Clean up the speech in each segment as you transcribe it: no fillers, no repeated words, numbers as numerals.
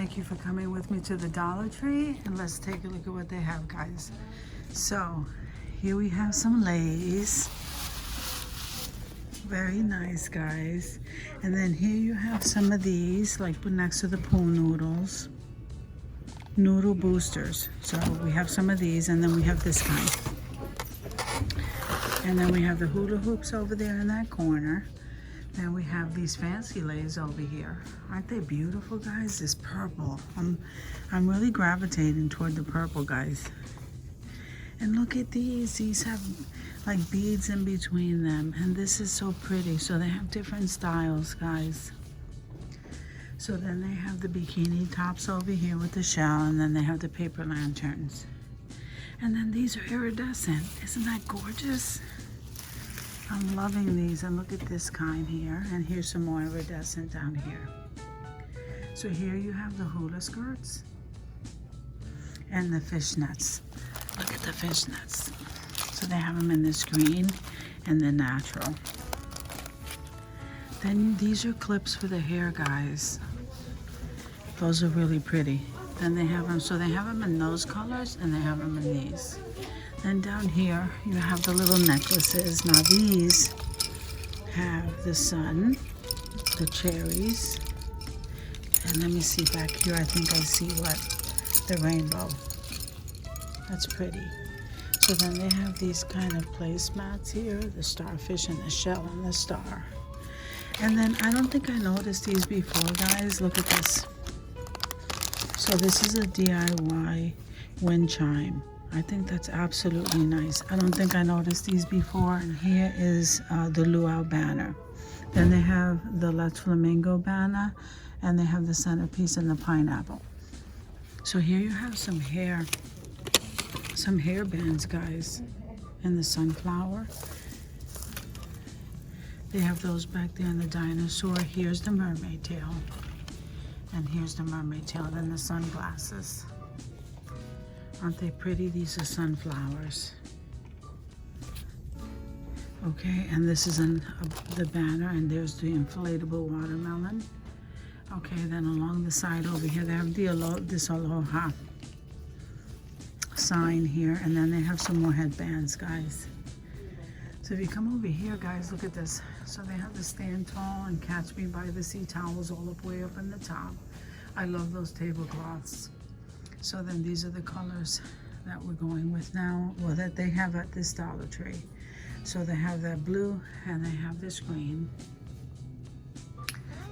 thank you for coming with me to the Dollar Tree, and let's take a look at what they have, guys. So here we have some Lay's, very nice, guys. And then here you have some of these, like next to the pool noodles, noodle boosters. So we have some of these, and then we have this kind, and then we have the hula hoops over there in that corner. Then we have these fancy Lay's over here. Aren't they beautiful, guys? This purple. I'm really gravitating toward the purple, guys. And look at these. These have like beads in between them. And this is so pretty. So they have different styles, guys. So then they have the bikini tops over here with the shell. And then they have the paper lanterns. And then these are iridescent. Isn't that gorgeous? I'm loving these, and look at this kind here, and here's some more iridescent down here. So here you have the hula skirts and the fishnets. Look at the fishnets. So they have them in this green and the natural. Then these are clips for the hair, guys. Those are really pretty. Then they have them, so they have them in those colors and they have them in these. Then down here, you have the little necklaces. Now these have the sun, the cherries, and let me see back here, I think I see what, the rainbow. That's pretty. So then they have these kind of placemats here, the starfish and the shell and the star. And then I don't think I noticed these before, guys. Look at this. So this is a DIY wind chime. I think that's absolutely nice. I don't think I noticed these before. And here is the luau banner. Then they have the Let's Flamingo banner, and they have the centerpiece and the pineapple. So here you have some hair bands, guys, and the sunflower. They have those back there in the dinosaur. Here's the mermaid tail, and here's the mermaid tail. Then the sunglasses. Aren't they pretty? These are sunflowers. Okay, and this is the banner, and there's the inflatable watermelon. Okay, then along the side over here, they have this aloha sign here, and then they have some more headbands, guys. So if you come over here, guys, look at this. So they have the stand tall and catch me by the sea towels all up way up in the top. I love those tablecloths. So then these are the colors that we're going with now, or that they have at this Dollar Tree. So they have that blue and they have this green.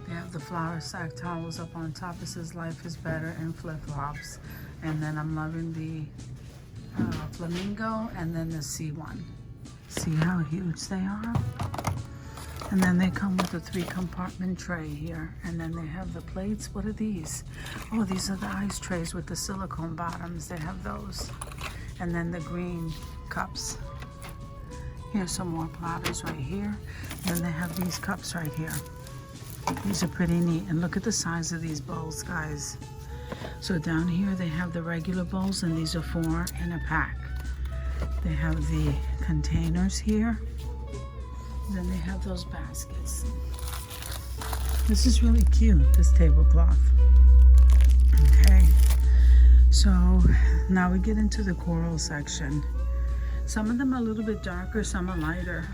They have the flour sack towels up on top. It says life is better, and flip-flops. And then I'm loving the flamingo, and then the sea one. See how huge they are? And then they come with a 3-compartment tray here. And then they have the plates. What are these? Oh, these are the ice trays with the silicone bottoms. They have those. And then the green cups. Here's some more platters right here. Then they have these cups right here. These are pretty neat. And look at the size of these bowls, guys. So down here they have the regular bowls, and these are 4 in a pack. They have the containers here. Then they have those baskets. This is really cute, this tablecloth. Okay, so now we get into the coral section. Some of them are a little bit darker, some are lighter.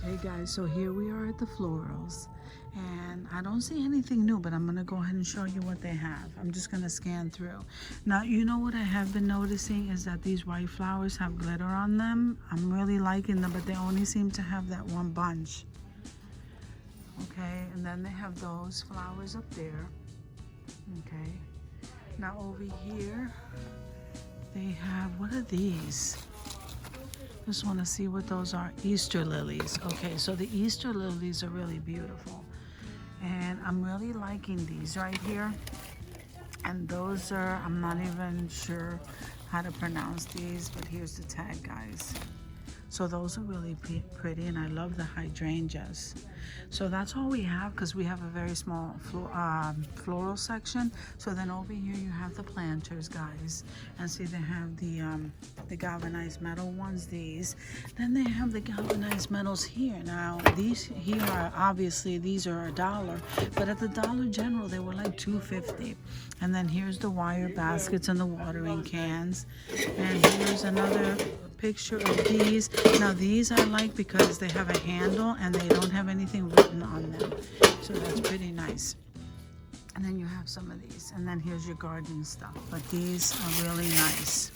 Okay, guys, so here we are at the florals. And I don't see anything new, but I'm going to go ahead and show you what they have. I'm just going to scan through. Now, you know what I have been noticing is that these white flowers have glitter on them. I'm really liking them, but they only seem to have that one bunch. Okay, and then they have those flowers up there. Okay. Now over here, they have, what are these? Just want to see what those are. Easter lilies. Okay, so the Easter lilies are really beautiful. And I'm really liking these right here. And those are, I'm not even sure how to pronounce these, but here's the tag, guys. So those are really pretty, and I love the hydrangeas. So that's all we have, because we have a very small floral section. So then over here you have the planters, guys, and see they have the galvanized metal ones, these. Then they have the galvanized metals here. Now these here are obviously, these are $1, but at the Dollar General they were like $2.50. And then here's the wire baskets and the watering cans, and here's another picture of these. Now these I like because they have a handle and they don't have anything written on them, so that's pretty nice. And then you have some of these, and then here's your garden stuff, but these are really nice.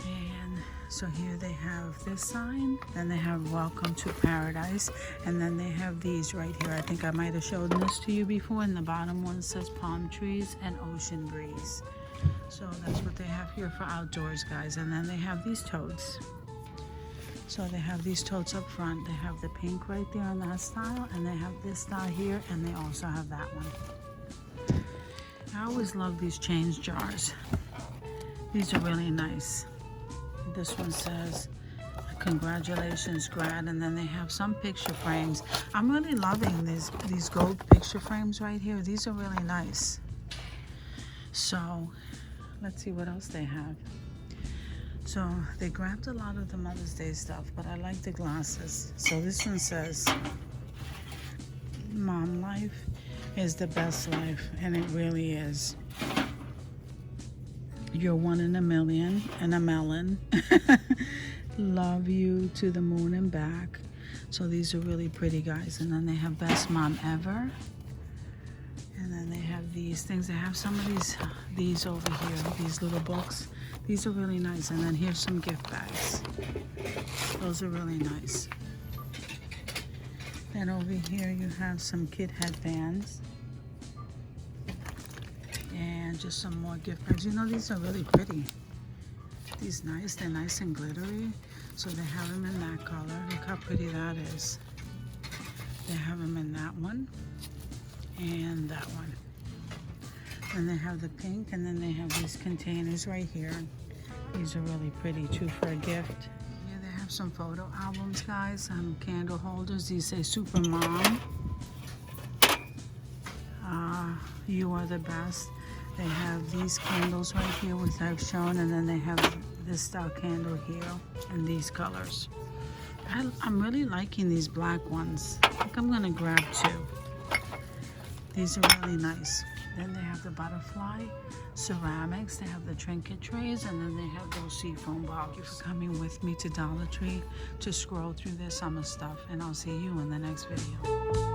And so here they have this sign, then they have welcome to paradise, and then they have these right here. I think I might have showed this to you before, and the bottom one says palm trees and ocean breeze. So that's what they have here for outdoors, guys. And then they have these totes. So they have these totes up front. They have the pink right there on that style, and they have this style here, and they also have that one. I always love these change jars. These are really nice. This one says congratulations grad, and then they have some picture frames. I'm really loving these gold picture frames right here. These are really nice. So let's see what else they have. So they grabbed a lot of the Mother's Day stuff, but I like the glasses. So this one says mom life is the best life, and it really is. You're one in a million and a melon. Love you to the moon and back. So these are really pretty, guys. And then they have best mom ever. And then they have these things. They have some of these over here, these little books. These are really nice. And then here's some gift bags. Those are really nice. Then over here you have some kid headbands. And just some more gift bags. You know, these are really pretty. These nice. They're nice and glittery. So they have them in that color. Look how pretty that is. They have them in that one. And that one. And they have the pink, and then they have these containers right here. These are really pretty too for a gift. Here they have some photo albums, guys. Some candle holders. These say Super Mom. You are the best. They have these candles right here, which I've shown, and then they have this style candle here and these colors. I'm really liking these black ones. I think I'm gonna grab 2. These are really nice. Then they have the butterfly ceramics. They have the trinket trays, and then they have those seafoam bottles. Thank you for coming with me to Dollar Tree to scroll through this summer stuff, and I'll see you in the next video.